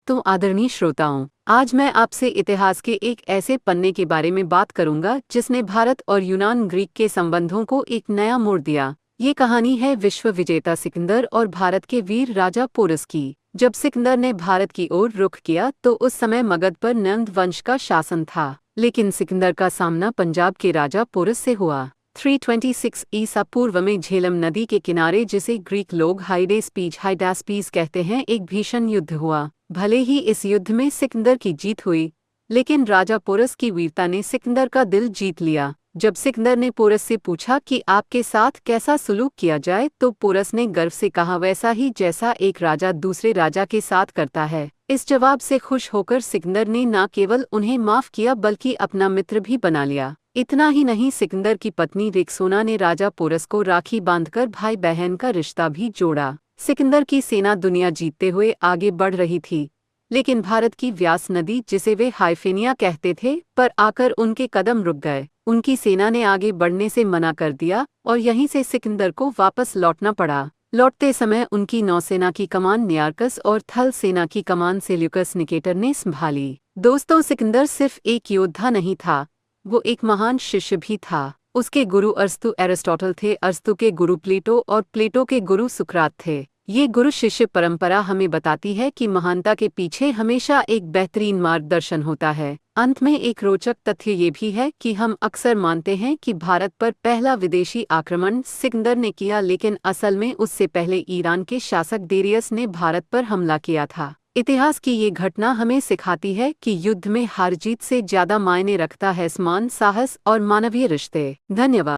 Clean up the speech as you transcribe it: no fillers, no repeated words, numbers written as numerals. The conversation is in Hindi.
तो आदरणीय श्रोताओं, आज मैं आपसे इतिहास के एक ऐसे पन्ने के बारे में बात करूंगा जिसने भारत और यूनान ग्रीक के संबंधों को एक नया मोड़ दिया। ये कहानी है विश्व विजेता सिकंदर और भारत के वीर राजा पोरस की। जब सिकंदर ने भारत की ओर रुख किया तो उस समय मगध पर नंद वंश का शासन था, लेकिन सिकंदर का सामना पंजाब के राजा पोरस से हुआ। 326 ईसा पूर्व में झेलम नदी के किनारे, जिसे ग्रीक लोग हाइडेस्पीज कहते हैं, एक भीषण युद्ध हुआ। भले ही इस युद्ध में सिकंदर की जीत हुई, लेकिन राजा पोरस की वीरता ने सिकंदर का दिल जीत लिया। जब सिकंदर ने पोरस से पूछा कि आपके साथ कैसा सुलूक किया जाए, तो पोरस ने गर्व से कहा, वैसा ही जैसा एक राजा दूसरे राजा के साथ करता है। इस जवाब से खुश होकर सिकंदर ने न केवल उन्हें माफ किया बल्कि अपना मित्र भी बना लिया। इतना ही नहीं, सिकंदर की पत्नी रेक्सोना ने राजा पोरस को राखी बांधकर भाई बहन का रिश्ता भी जोड़ा। सिकंदर की सेना दुनिया जीतते हुए आगे बढ़ रही थी, लेकिन भारत की व्यास नदी, जिसे वे हाइफेनिया कहते थे, पर आकर उनके कदम रुक गए। उनकी सेना ने आगे बढ़ने से मना कर दिया और यहीं से सिकंदर को वापस लौटना पड़ा। लौटते समय उनकी नौसेना की कमान नियार्कस और थल सेना की कमान सेल्यूकस निकेटर ने संभाली। दोस्तों, सिकंदर सिर्फ एक योद्धा नहीं था, वो एक महान शिष्य भी था। उसके गुरु अरस्तु एरिस्टोटल थे, अरस्तु के गुरु प्लेटो और प्लेटो के गुरु सुकरात थे। ये गुरु शिष्य परंपरा हमें बताती है कि महानता के पीछे हमेशा एक बेहतरीन मार्गदर्शन होता है। अंत में एक रोचक तथ्य ये भी है कि हम अक्सर मानते हैं कि भारत पर पहला विदेशी आक्रमण सिकंदर ने किया, लेकिन असल में उससे पहले ईरान के शासक डेरियस ने भारत पर हमला किया था। इतिहास की ये घटना हमें सिखाती है कि युद्ध में हार जीत से ज्यादा मायने रखता है सम्मान, साहस और मानवीय रिश्ते। धन्यवाद।